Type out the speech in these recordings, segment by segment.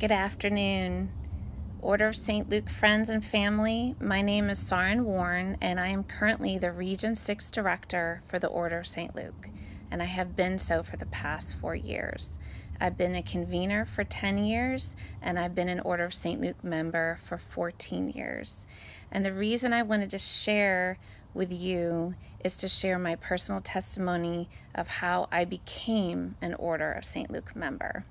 Good afternoon, Order of St. Luke friends and family. My name is Saran Warne, and I am currently the Region 6 Director for the Order of St. Luke, and I have been so for the past 4 years. I've been a convener for 10 years, and I've been an Order of St. Luke member for 14 years. And the reason I wanted to share with you is to share my personal testimony of how I became an Order of St. Luke member.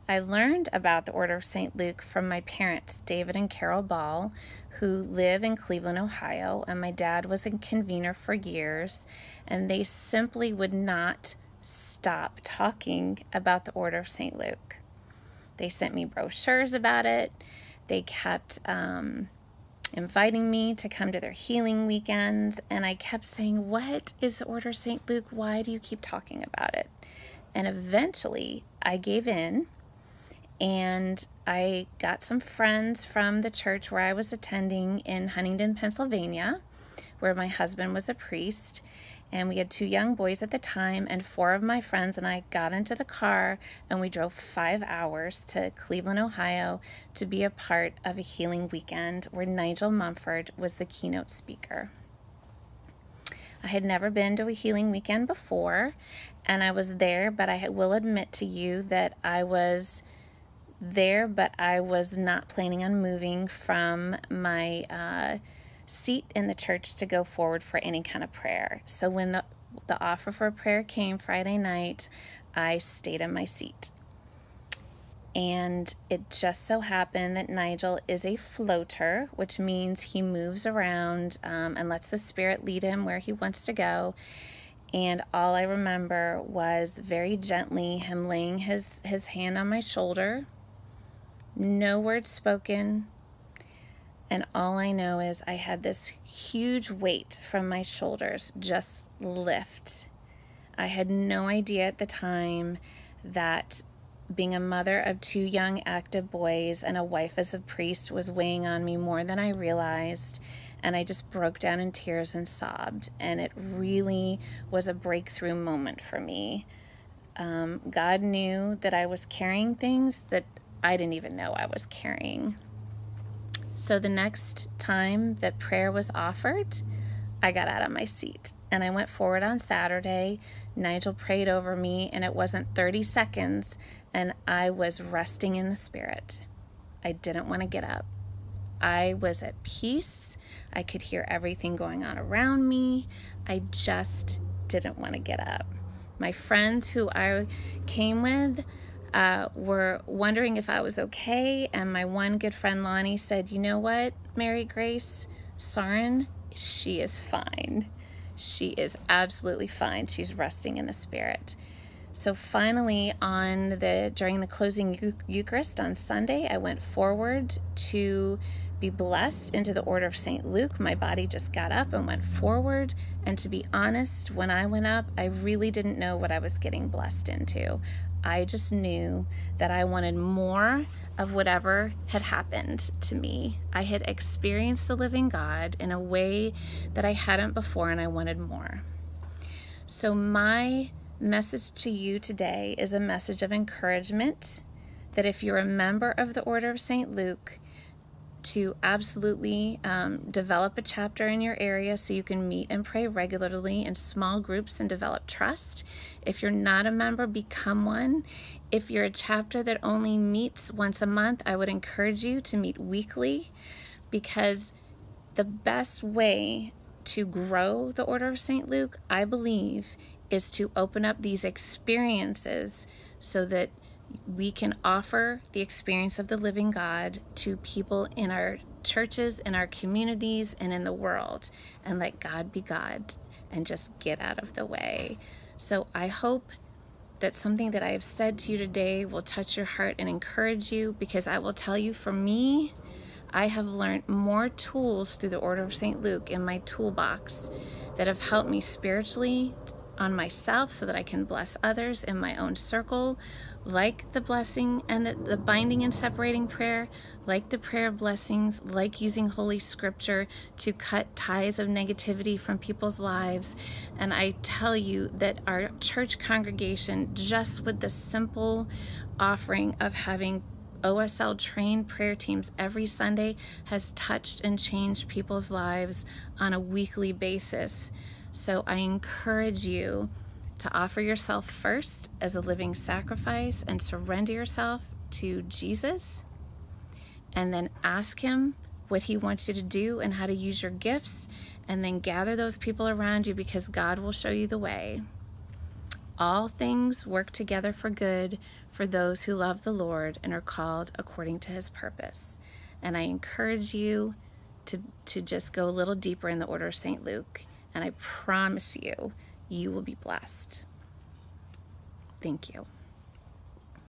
I learned about the Order of St. Luke from my parents, David and Carol Ball, who live in Cleveland, Ohio, and my dad was a convener for years, and they simply would not stop talking about the Order of St. Luke. They sent me brochures about it. They kept inviting me to come to their healing weekends, and I kept saying, "What is the Order of St. Luke? Why do you keep talking about it?" And eventually I gave in, and I got some friends from the church where I was attending in Huntington, Pennsylvania, where my husband was a priest, and we had 2 young boys at the time, and 4 of my friends and I got into the car, and we drove 5 hours to Cleveland, Ohio, to be a part of a healing weekend where Nigel Mumford was the keynote speaker. I had never been to a healing weekend before, and I was there, but I will admit to you that I was there, but I was not planning on moving from my seat in the church to go forward for any kind of prayer. So when the offer for prayer came Friday night, I stayed in my seat. And it just so happened that Nigel is a floater, which means he moves around and lets the Spirit lead him where he wants to go. And all I remember was very gently him laying his hand on my shoulder. No words spoken, and all I know is I had this huge weight from my shoulders just lift. I had no idea at the time that being a mother of 2 young active boys and a wife as a priest was weighing on me more than I realized, and I just broke down in tears and sobbed, and it really was a breakthrough moment for me. God knew that I was carrying things that I didn't even know I was carrying. So the next time that prayer was offered, I got out of my seat and I went forward on Saturday. Nigel prayed over me, and it wasn't 30 seconds, and I was resting in the Spirit. I didn't want to get up. I was at peace. I could hear everything going on around me. I just didn't want to get up. My friends who I came with were wondering if I was okay, and my one good friend Lonnie said, "You know what, Mary Grace, Saran, she is fine. She is absolutely fine. She's resting in the Spirit." So finally, during the closing Eucharist on Sunday, I went forward to be blessed into the Order of St. Luke. My body just got up and went forward. And to be honest, when I went up, I really didn't know what I was getting blessed into. I just knew that I wanted more of whatever had happened to me. I had experienced the living God in a way that I hadn't before, and I wanted more. So my message to you today is a message of encouragement that if you're a member of the Order of St. Luke, to absolutely develop a chapter in your area so you can meet and pray regularly in small groups and develop trust. If you're not a member, become one. If you're a chapter that only meets once a month, I would encourage you to meet weekly, because the best way to grow the Order of St. Luke, I believe, is to open up these experiences so that we can offer the experience of the living God to people in our churches, in our communities, and in the world, and let God be God and just get out of the way. So I hope that something that I have said to you today will touch your heart and encourage you, because I will tell you, for me, I have learned more tools through the Order of St. Luke in my toolbox that have helped me spiritually, on myself so that I can bless others in my own circle, like the blessing and the binding and separating prayer, like the prayer of blessings, like using Holy Scripture to cut ties of negativity from people's lives. And I tell you that our church congregation, just with the simple offering of having OSL trained prayer teams every Sunday, has touched and changed people's lives on a weekly basis. So I encourage you to offer yourself first as a living sacrifice and surrender yourself to Jesus, and then ask him what he wants you to do and how to use your gifts, and then gather those people around you, because God will show you the way. All things work together for good for those who love the Lord and are called according to his purpose. And I encourage you to just go a little deeper in the order of St. Luke, and I promise you, you will be blessed. Thank you.